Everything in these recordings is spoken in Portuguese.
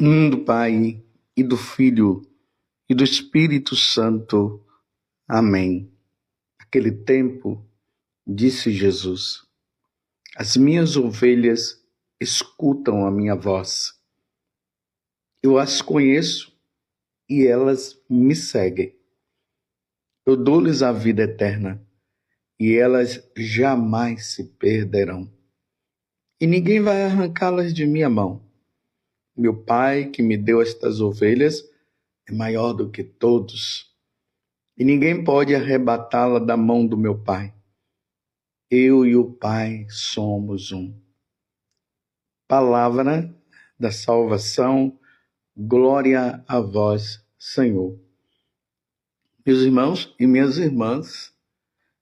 Do Pai, e do Filho, e do Espírito Santo. Amém. Naquele tempo, disse Jesus: as minhas ovelhas escutam a minha voz. Eu as conheço e elas me seguem. Eu dou-lhes a vida eterna e elas jamais se perderão. E ninguém vai arrancá-las de minha mão. Meu Pai, que me deu estas ovelhas, é maior do que todos, e ninguém pode arrebatá-la da mão do meu Pai. Eu e o Pai somos um. Palavra da salvação, glória a vós, Senhor. Meus irmãos e minhas irmãs,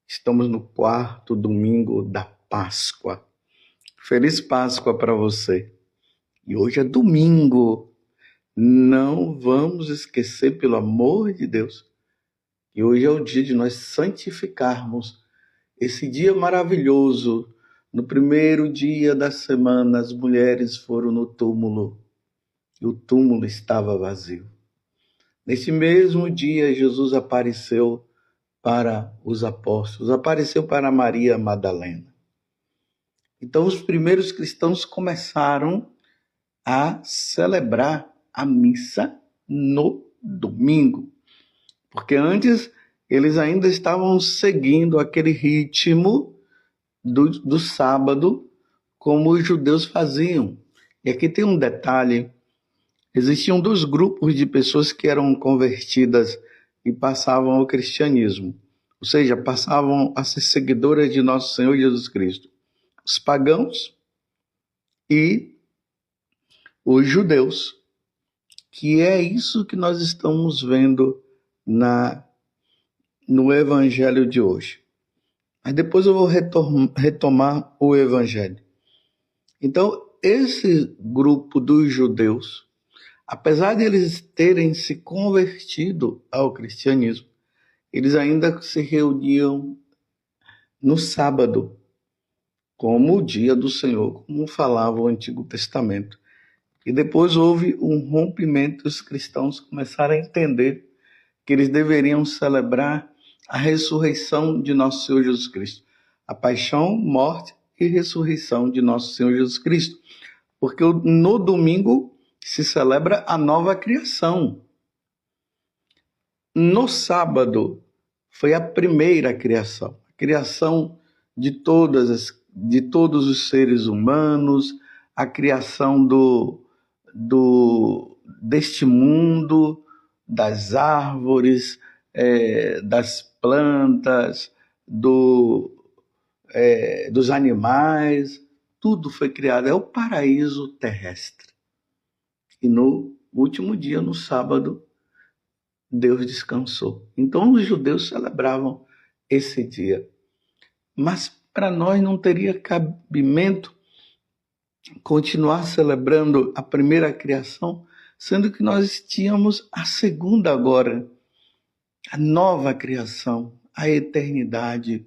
estamos no 4º domingo da Páscoa. Feliz Páscoa para você. E hoje é domingo. Não vamos esquecer, pelo amor de Deus, que hoje é o dia de nós santificarmos esse dia maravilhoso. No primeiro dia da semana, as mulheres foram no túmulo e o túmulo estava vazio. Nesse mesmo dia, Jesus apareceu para os apóstolos, apareceu para Maria Madalena. Então, os primeiros cristãos começaram a celebrar a missa no domingo, porque antes eles ainda estavam seguindo aquele ritmo do sábado, como os judeus faziam. E aqui tem um detalhe: existiam 2 grupos de pessoas que eram convertidas e passavam ao cristianismo, ou seja, passavam a ser seguidoras de nosso Senhor Jesus Cristo: os pagãos e os judeus, que é isso que nós estamos vendo no evangelho de hoje. Mas depois eu vou retomar o evangelho. Então, esse grupo dos judeus, apesar de eles terem se convertido ao cristianismo, eles ainda se reuniam no sábado, como o dia do Senhor, como falava o Antigo Testamento. E depois houve um rompimento, os cristãos começaram a entender que eles deveriam celebrar a ressurreição de nosso Senhor Jesus Cristo. A paixão, morte e ressurreição de nosso Senhor Jesus Cristo. Porque no domingo se celebra a nova criação. No sábado foi a primeira criação. A criação de todos os seres humanos, a criação deste mundo, das árvores, das plantas, dos animais, tudo foi criado. É o paraíso terrestre. E no último dia, no sábado, Deus descansou. Então os judeus celebravam esse dia. Mas para nós não teria cabimento continuar celebrando a primeira criação, sendo que nós tínhamos a segunda agora, a nova criação, a eternidade,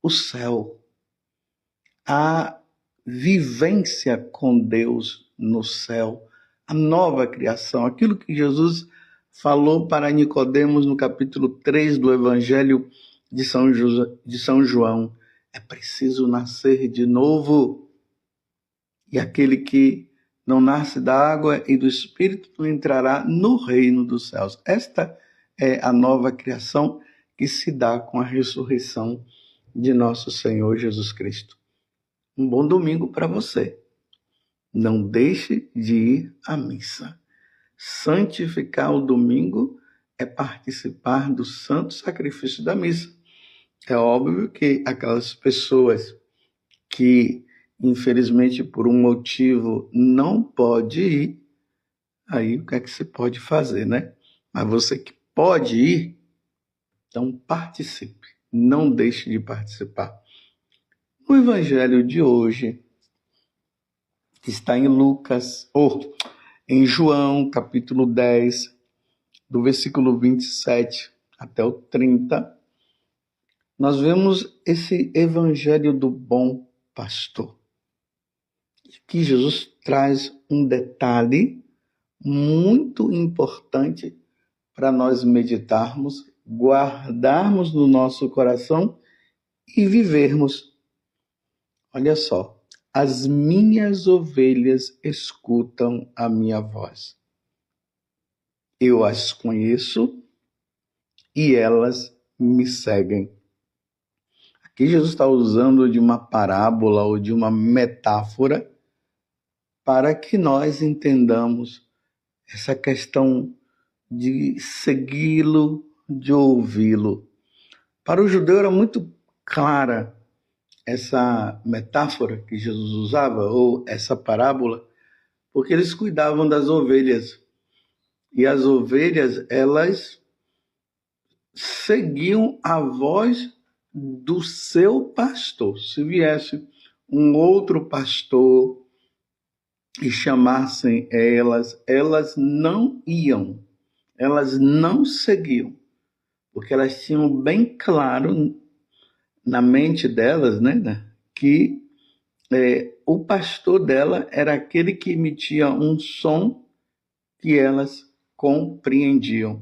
o céu, a vivência com Deus no céu, a nova criação, aquilo que Jesus falou para Nicodemos no capítulo 3 do Evangelho de São João. É preciso nascer de novo. E aquele que não nasce da água e do Espírito não entrará no reino dos céus. Esta é a nova criação que se dá com a ressurreição de nosso Senhor Jesus Cristo. Um bom domingo para você. Não deixe de ir à missa. Santificar o domingo é participar do santo sacrifício da missa. É óbvio que aquelas pessoas que infelizmente por um motivo não pode ir, aí o que é que você pode fazer, né? Mas você que pode ir, então participe, não deixe de participar. O evangelho de hoje está em em João, capítulo 10, do versículo 27 até o 30, nós vemos esse evangelho do bom pastor. Que Jesus traz um detalhe muito importante para nós meditarmos, guardarmos no nosso coração e vivermos. Olha só, as minhas ovelhas escutam a minha voz. Eu as conheço e elas me seguem. Aqui Jesus está usando de uma parábola ou de uma metáfora para que nós entendamos essa questão de segui-lo, de ouvi-lo. Para o judeu era muito clara essa metáfora que Jesus usava, ou essa parábola, porque eles cuidavam das ovelhas. E as ovelhas, elas seguiam a voz do seu pastor. Se viesse um outro pastor e chamassem elas não iam, elas não seguiam, porque elas tinham bem claro na mente delas, né, que o pastor dela era aquele que emitia um som que elas compreendiam.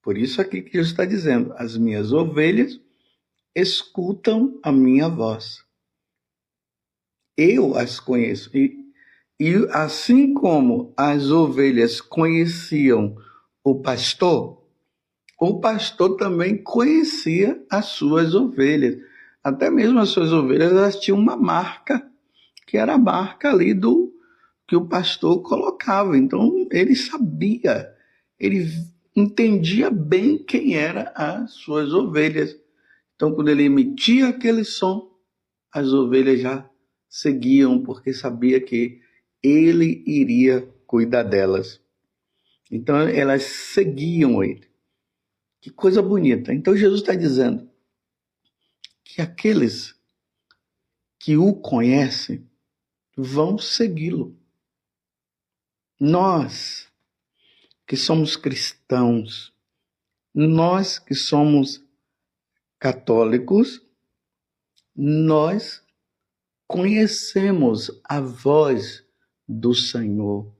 Por isso aqui que Jesus está dizendo, as minhas ovelhas escutam a minha voz. Eu as conheço. E assim como as ovelhas conheciam o pastor também conhecia as suas ovelhas. Até mesmo as suas ovelhas, elas tinham uma marca, que era a marca ali do que o pastor colocava. Então, ele sabia, ele entendia bem quem eram as suas ovelhas. Então, quando ele emitia aquele som, as ovelhas já seguiam, porque sabia que ele iria cuidar delas. Então, elas seguiam ele. Que coisa bonita. Então, Jesus está dizendo que aqueles que o conhecem vão segui-lo. Nós que somos cristãos, nós que somos católicos, nós conhecemos a voz do Senhor.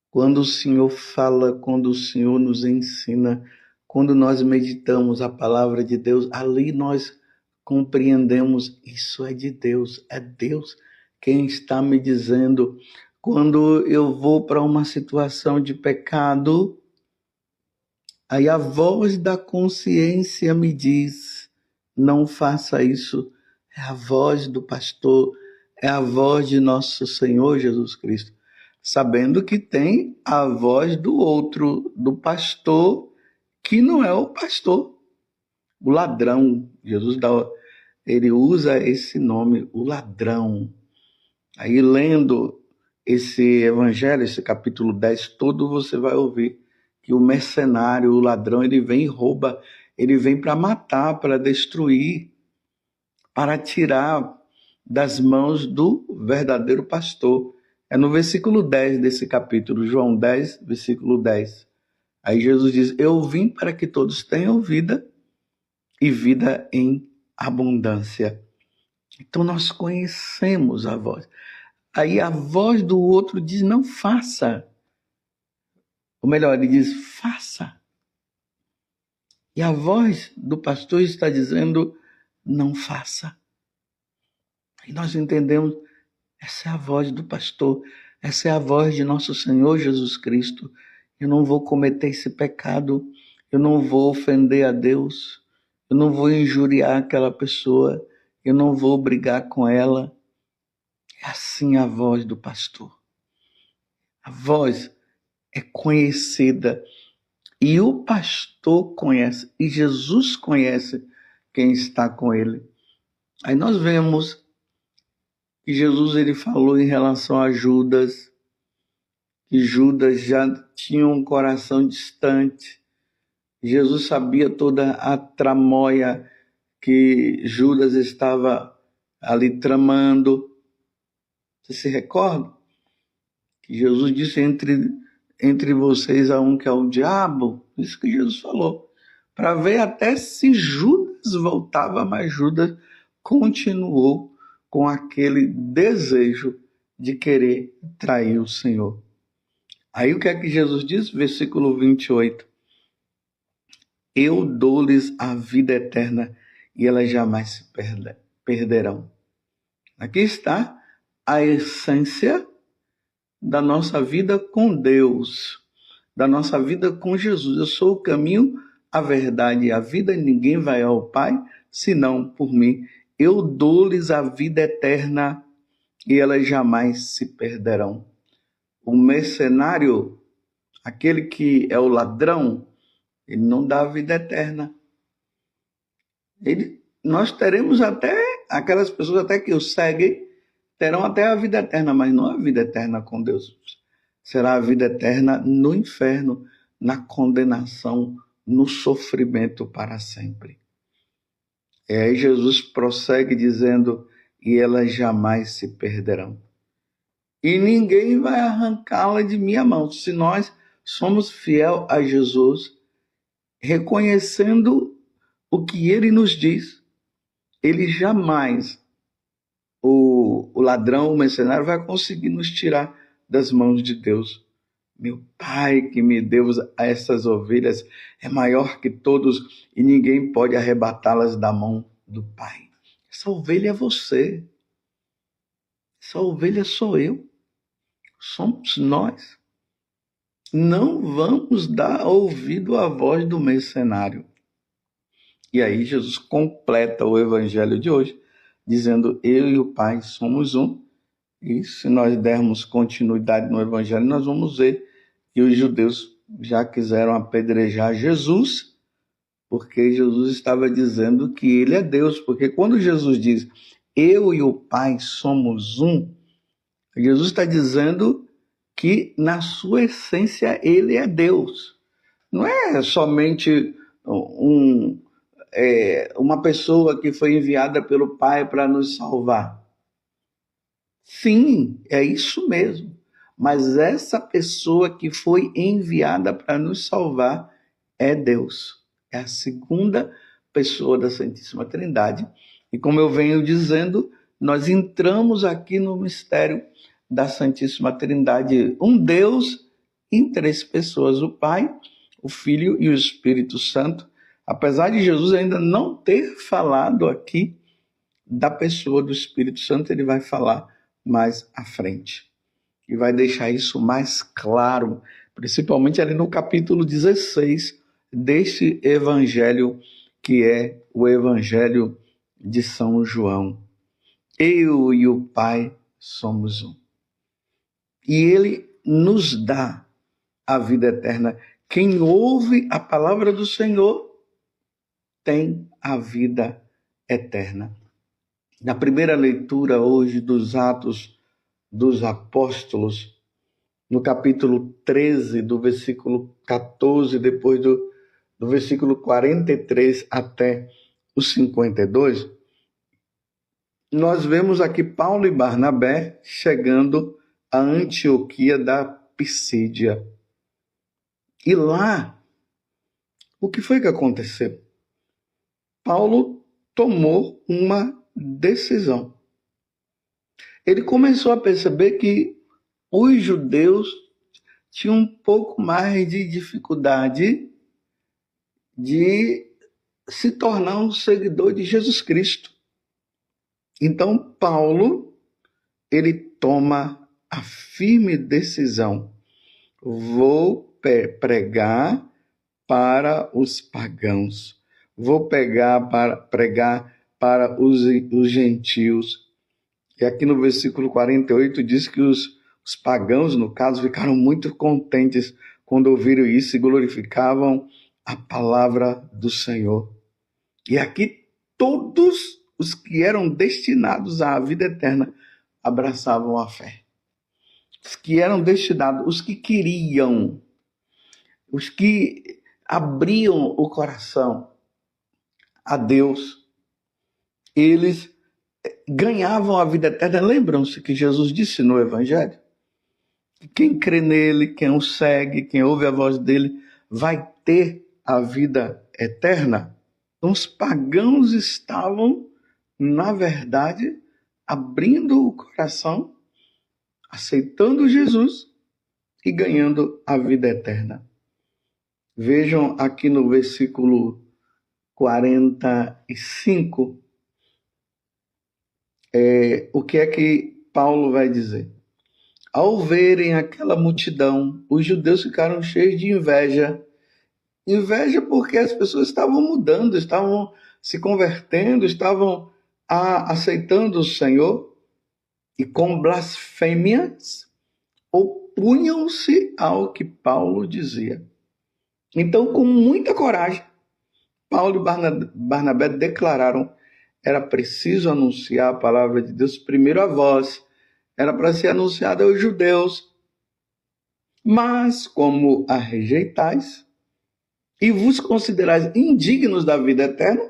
Quando o Senhor fala, quando o Senhor nos ensina, quando nós meditamos a palavra de Deus, ali nós compreendemos, isso é de Deus, é Deus quem está me dizendo. Quando eu vou para uma situação de pecado, aí a voz da consciência me diz, não faça isso. É a voz do pastor, é a voz de nosso Senhor Jesus Cristo. Sabendo que tem a voz do outro, do pastor, que não é o pastor, o ladrão. Jesus ele usa esse nome, o ladrão. Aí lendo esse evangelho, esse capítulo 10 todo, você vai ouvir que o mercenário, o ladrão, ele vem e rouba, ele vem para matar, para destruir, para tirar das mãos do verdadeiro pastor. É no versículo 10 desse capítulo, João 10, versículo 10. Aí Jesus diz, eu vim para que todos tenham vida e vida em abundância. Então nós conhecemos a voz. Aí a voz do outro diz, não faça. Ou melhor, ele diz, faça. E a voz do pastor está dizendo, não faça. E nós entendemos, essa é a voz do pastor, essa é a voz de nosso Senhor Jesus Cristo. Eu não vou cometer esse pecado, eu não vou ofender a Deus, eu não vou injuriar aquela pessoa, eu não vou brigar com ela. É assim a voz do pastor. A voz é conhecida e o pastor conhece, e Jesus conhece quem está com ele. Aí nós vemos que Jesus ele falou em relação a Judas, que Judas já tinha um coração distante. Jesus sabia toda a tramóia que Judas estava ali tramando. Você se recorda? Que Jesus disse, entre vocês há um que é o diabo. Isso que Jesus falou. Para ver até se Judas voltava, mas Judas continuou com aquele desejo de querer trair o Senhor. Aí o que é que Jesus diz? Versículo 28. Eu dou-lhes a vida eterna e elas jamais se perderão. Aqui está a essência da nossa vida com Deus, da nossa vida com Jesus. Eu sou o caminho, a verdade e a vida. Ninguém vai ao Pai senão por mim. Eu dou-lhes a vida eterna e elas jamais se perderão. O mercenário, aquele que é o ladrão, ele não dá a vida eterna. Nós teremos até, aquelas pessoas até que o seguem, terão até a vida eterna, mas não a vida eterna com Deus. Será a vida eterna no inferno, na condenação, no sofrimento para sempre. E aí Jesus prossegue dizendo, e elas jamais se perderão. E ninguém vai arrancá-la de minha mão. Se nós somos fiel a Jesus, reconhecendo o que ele nos diz, ele jamais, o ladrão, o mercenário, vai conseguir nos tirar das mãos de Deus. Meu Pai que me deu a essas ovelhas é maior que todos e ninguém pode arrebatá-las da mão do Pai. Essa ovelha é você. Essa ovelha sou eu. Somos nós. Não vamos dar ouvido à voz do mercenário. E aí Jesus completa o evangelho de hoje, dizendo, eu e o Pai somos um. E se nós dermos continuidade no evangelho, nós vamos ver que os judeus já quiseram apedrejar Jesus, porque Jesus estava dizendo que ele é Deus. Porque quando Jesus diz, eu e o Pai somos um, Jesus está dizendo que na sua essência ele é Deus. Não é somente uma pessoa que foi enviada pelo Pai para nos salvar. Sim, é isso mesmo. Mas essa pessoa que foi enviada para nos salvar é Deus. É a segunda pessoa da Santíssima Trindade. E como eu venho dizendo, nós entramos aqui no mistério da Santíssima Trindade. Um Deus em três pessoas, o Pai, o Filho e o Espírito Santo. Apesar de Jesus ainda não ter falado aqui da pessoa do Espírito Santo, ele vai falar mais à frente. E vai deixar isso mais claro, principalmente ali no capítulo 16 deste evangelho, que é o evangelho de São João. Eu e o Pai somos um. E ele nos dá a vida eterna. Quem ouve a palavra do Senhor tem a vida eterna. Na primeira leitura hoje dos Atos dos Apóstolos, no capítulo 13, do versículo 14, depois do versículo 43 até o 52, nós vemos aqui Paulo e Barnabé chegando a Antioquia da Pisídia. E lá, o que foi que aconteceu? Paulo tomou uma decisão. Ele começou a perceber que os judeus tinham um pouco mais de dificuldade de se tornar um seguidor de Jesus Cristo. Então, Paulo, ele toma a firme decisão. Vou pregar para os pagãos. Vou pregar para os gentios. E aqui no versículo 48 diz que os pagãos, no caso, ficaram muito contentes quando ouviram isso e glorificavam a palavra do Senhor. E aqui todos os que eram destinados à vida eterna abraçavam a fé. Os que eram destinados, os que queriam, os que abriam o coração a Deus, eles ganhavam a vida eterna. Lembram-se que Jesus disse no Evangelho? Que quem crê nele, quem o segue, quem ouve a voz dele, vai ter a vida eterna. Então os pagãos estavam, na verdade, abrindo o coração, aceitando Jesus e ganhando a vida eterna. Vejam aqui no versículo 45, o que é que Paulo vai dizer. Ao verem aquela multidão, os judeus ficaram cheios de inveja. Inveja porque as pessoas estavam mudando, estavam se convertendo, estavam aceitando o Senhor, e com blasfêmias opunham-se ao que Paulo dizia. Então, com muita coragem, Paulo e Barnabé declararam: era preciso anunciar a palavra de Deus primeiro a vós, era para ser anunciada aos judeus. Mas, como a rejeitais e vos considerais indignos da vida eterna,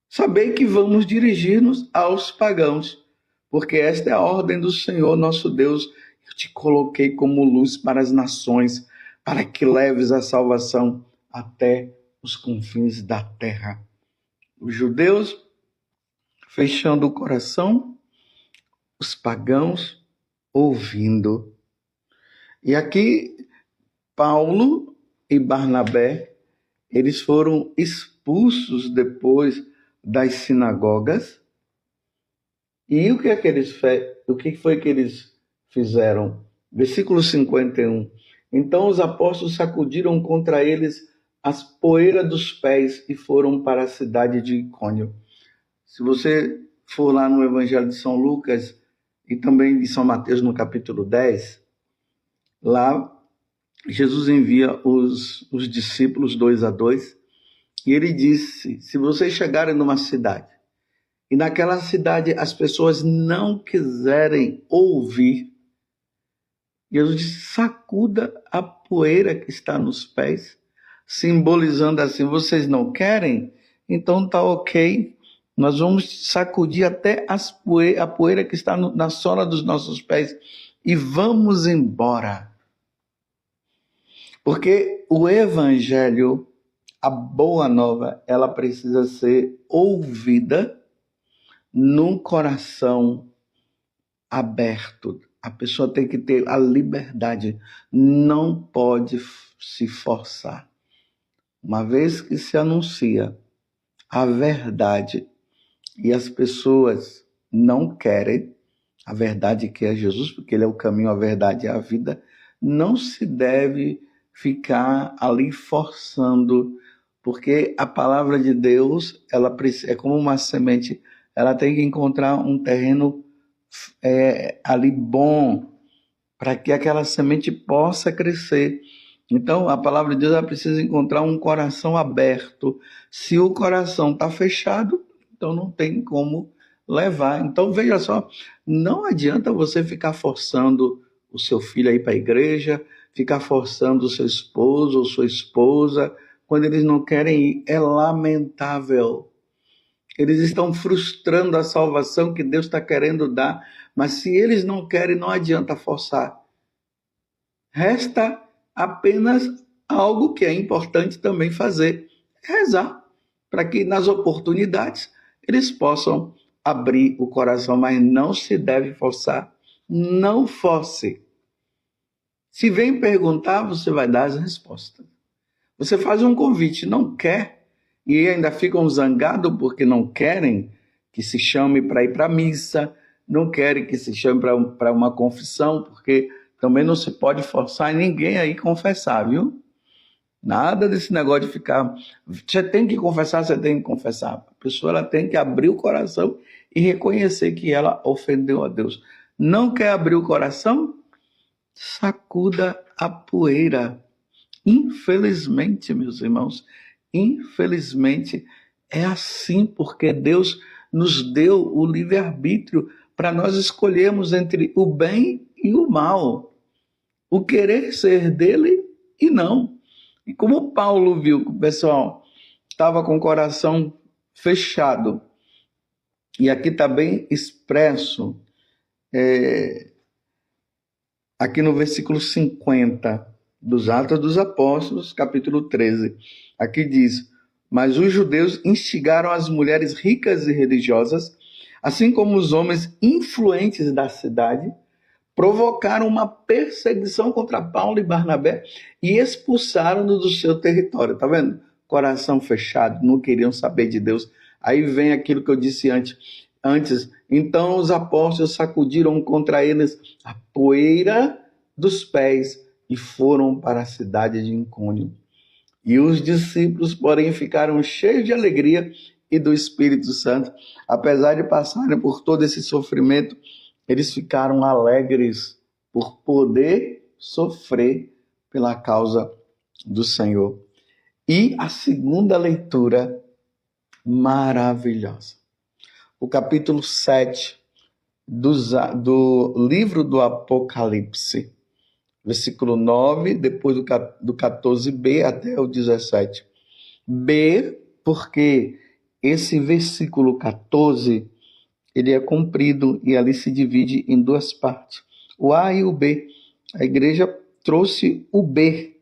sabei que vamos dirigir-nos aos pagãos, porque esta é a ordem do Senhor nosso Deus. Eu te coloquei como luz para as nações, para que leves a salvação até os confins da terra. Os judeus fechando o coração, os pagãos ouvindo. E aqui Paulo e Barnabé, eles foram expulsos depois das sinagogas. E o que foi que eles fizeram? Versículo 51. Então os apóstolos sacudiram contra eles as poeiras dos pés e foram para a cidade de Icônio. Se você for lá no Evangelho de São Lucas e também de São Mateus no capítulo 10, lá Jesus envia os discípulos 2 a 2, e ele disse: se vocês chegarem numa cidade e naquela cidade as pessoas não quiserem ouvir, Jesus disse: sacuda a poeira que está nos pés, simbolizando assim: vocês não querem? Então tá ok, nós vamos sacudir até a poeira que está na sola dos nossos pés e vamos embora. Porque o evangelho, a boa nova, ela precisa ser ouvida num coração aberto. A pessoa tem que ter a liberdade, não pode se forçar. Uma vez que se anuncia a verdade e as pessoas não querem a verdade que é Jesus, porque ele é o caminho, a verdade e a vida, não se deve ficar ali forçando, porque a palavra de Deus, ela é como uma semente, ela tem que encontrar um terreno ali bom, para que aquela semente possa crescer. Então, a palavra de Deus, ela precisa encontrar um coração aberto. Se o coração está fechado, então não tem como levar. Então, veja só, não adianta você ficar forçando o seu filho a ir para a igreja, ficar forçando o seu esposo ou sua esposa, quando eles não querem ir. É lamentável. Eles estão frustrando a salvação que Deus está querendo dar, mas se eles não querem, não adianta forçar. Resta apenas algo que é importante também fazer: rezar, para que nas oportunidades eles possam abrir o coração, mas não se deve forçar. Não force. Se vem perguntar, você vai dar as respostas. Você faz um convite, não quer, e ainda ficam zangados porque não querem que se chame para ir para a missa, não querem que se chame para uma confissão, porque também não se pode forçar ninguém a ir confessar, viu? Nada desse negócio de ficar... Você tem que confessar, você tem que confessar. A pessoa ela tem que abrir o coração e reconhecer que ela ofendeu a Deus. Não quer abrir o coração? Sacuda a poeira. Infelizmente, meus irmãos, infelizmente é assim, porque Deus nos deu o livre-arbítrio para nós escolhermos entre o bem e o mal, o querer ser dele e não. E como Paulo viu que o pessoal estava com o coração fechado, e aqui está bem expresso, aqui no versículo 50 dos Atos dos Apóstolos, capítulo 13, aqui diz: mas os judeus instigaram as mulheres ricas e religiosas, assim como os homens influentes da cidade, provocaram uma perseguição contra Paulo e Barnabé e expulsaram-nos do seu território. Tá vendo? Coração fechado, não queriam saber de Deus. Aí vem aquilo que eu disse antes. Então os apóstolos sacudiram contra eles a poeira dos pés e foram para a cidade de Icônio. E os discípulos, porém, ficaram cheios de alegria e do Espírito Santo. Apesar de passarem por todo esse sofrimento, eles ficaram alegres por poder sofrer pela causa do Senhor. E a segunda leitura maravilhosa. O capítulo 7 do livro do Apocalipse. Versículo 9, depois do 14b até o 17. B, porque esse versículo 14, ele é comprido e ali se divide em duas partes. O A e o B. A igreja trouxe o B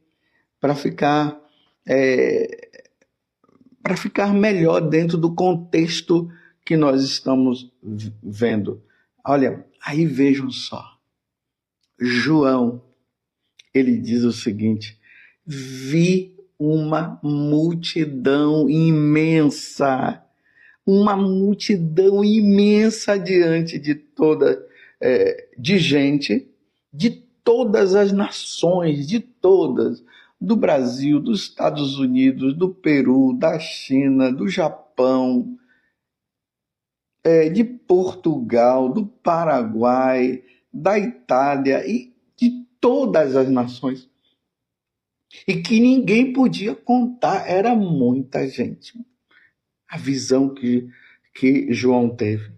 para ficar melhor dentro do contexto que nós estamos vendo. Olha, aí vejam só. João, ele diz o seguinte: vi uma multidão imensa diante de gente, de todas as nações, do Brasil, dos Estados Unidos, do Peru, da China, do Japão, de Portugal, do Paraguai, da Itália e de todas as nações. E que ninguém podia contar, era muita gente. A visão que João teve.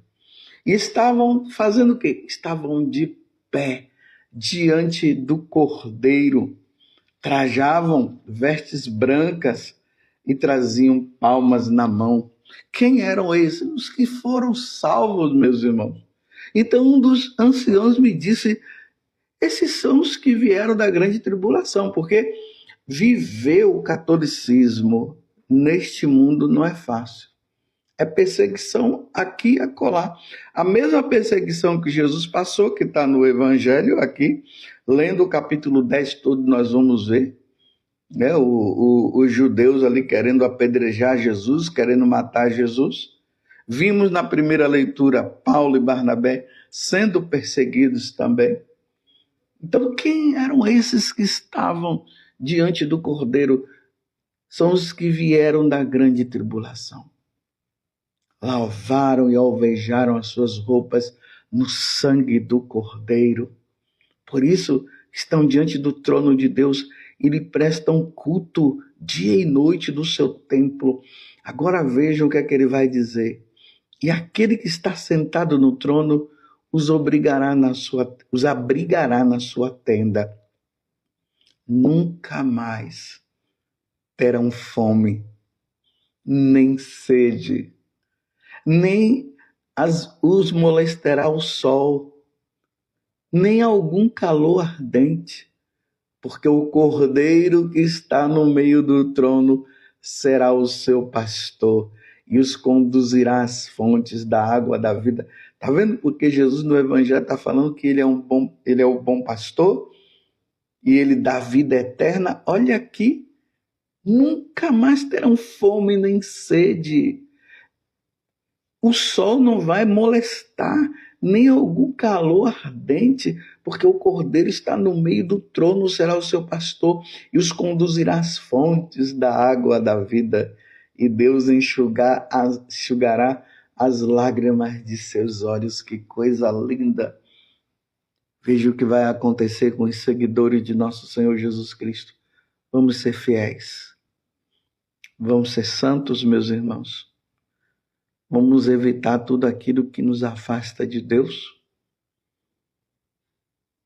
E estavam fazendo o quê? Estavam de pé diante do Cordeiro, trajavam vestes brancas e traziam palmas na mão. Quem eram esses? Os que foram salvos, meus irmãos. Então um dos anciãos me disse: esses são os que vieram da grande tribulação, porque viver o catolicismo neste mundo não é fácil. É perseguição aqui e acolá. A mesma perseguição que Jesus passou, que está no Evangelho aqui, lendo o capítulo 10 todo, nós vamos ver, né? Os judeus ali querendo apedrejar Jesus, querendo matar Jesus. Vimos na primeira leitura Paulo e Barnabé sendo perseguidos também. Então, quem eram esses que estavam diante do Cordeiro? São os que vieram da grande tribulação. Lavaram e alvejaram as suas roupas no sangue do Cordeiro. Por isso, estão diante do trono de Deus e lhe prestam culto dia e noite do seu templo. Agora vejam o que é que ele vai dizer. E aquele que está sentado no trono os abrigará na sua tenda. Nunca mais terão fome, nem sede, nem os molestará o sol, nem algum calor ardente, porque o Cordeiro que está no meio do trono será o seu pastor e os conduzirá às fontes da água da vida. Está vendo? Porque Jesus no Evangelho está falando que ele é o bom pastor e ele dá vida eterna. Olha aqui, nunca mais terão fome nem sede. O sol não vai molestar, nem algum calor ardente, porque o Cordeiro está no meio do trono, será o seu pastor, e os conduzirá às fontes da água da vida, e Deus enxugará as lágrimas de seus olhos. Que coisa linda! Veja o que vai acontecer com os seguidores de nosso Senhor Jesus Cristo. Vamos ser fiéis. Vamos ser santos, meus irmãos. Vamos evitar tudo aquilo que nos afasta de Deus.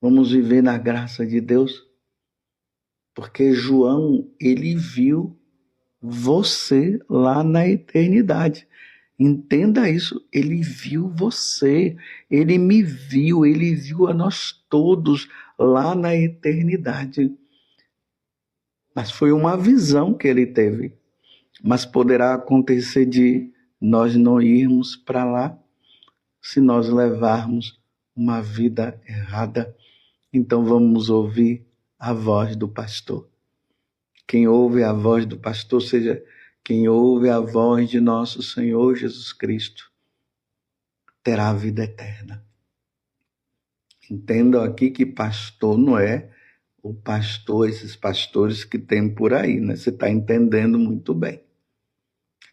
Vamos viver na graça de Deus. Porque João, ele viu você lá na eternidade. Entenda isso, ele viu você, ele me viu, ele viu a nós todos lá na eternidade. Mas foi uma visão que ele teve. Mas poderá acontecer de nós não irmos para lá se nós levarmos uma vida errada. Então vamos ouvir a voz do pastor. Quem ouve a voz do pastor, seja quem ouve a voz de nosso Senhor Jesus Cristo, terá a vida eterna. Entendam aqui que pastor não é o pastor, esses pastores que tem por aí, né? Você está entendendo muito bem.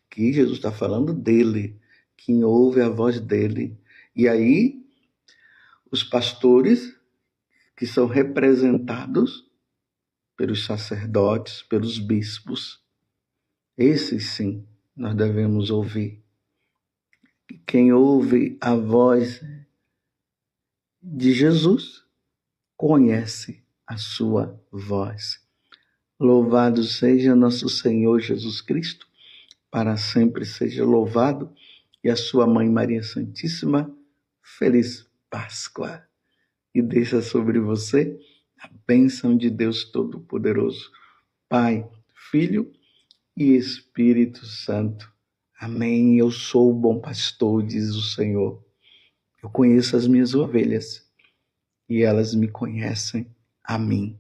Aqui Jesus está falando dele, quem ouve a voz dele. E aí, os pastores que são representados pelos sacerdotes, pelos bispos, esses sim nós devemos ouvir. Quem ouve a voz de Jesus conhece a sua voz. Louvado seja nosso Senhor Jesus Cristo, para sempre seja louvado, e a sua mãe Maria Santíssima, feliz Páscoa. E deixa sobre você a bênção de Deus Todo-Poderoso, Pai, Filho e Espírito Santo. Amém. Eu sou o bom pastor, diz o Senhor. Eu conheço as minhas ovelhas e elas me conhecem a mim.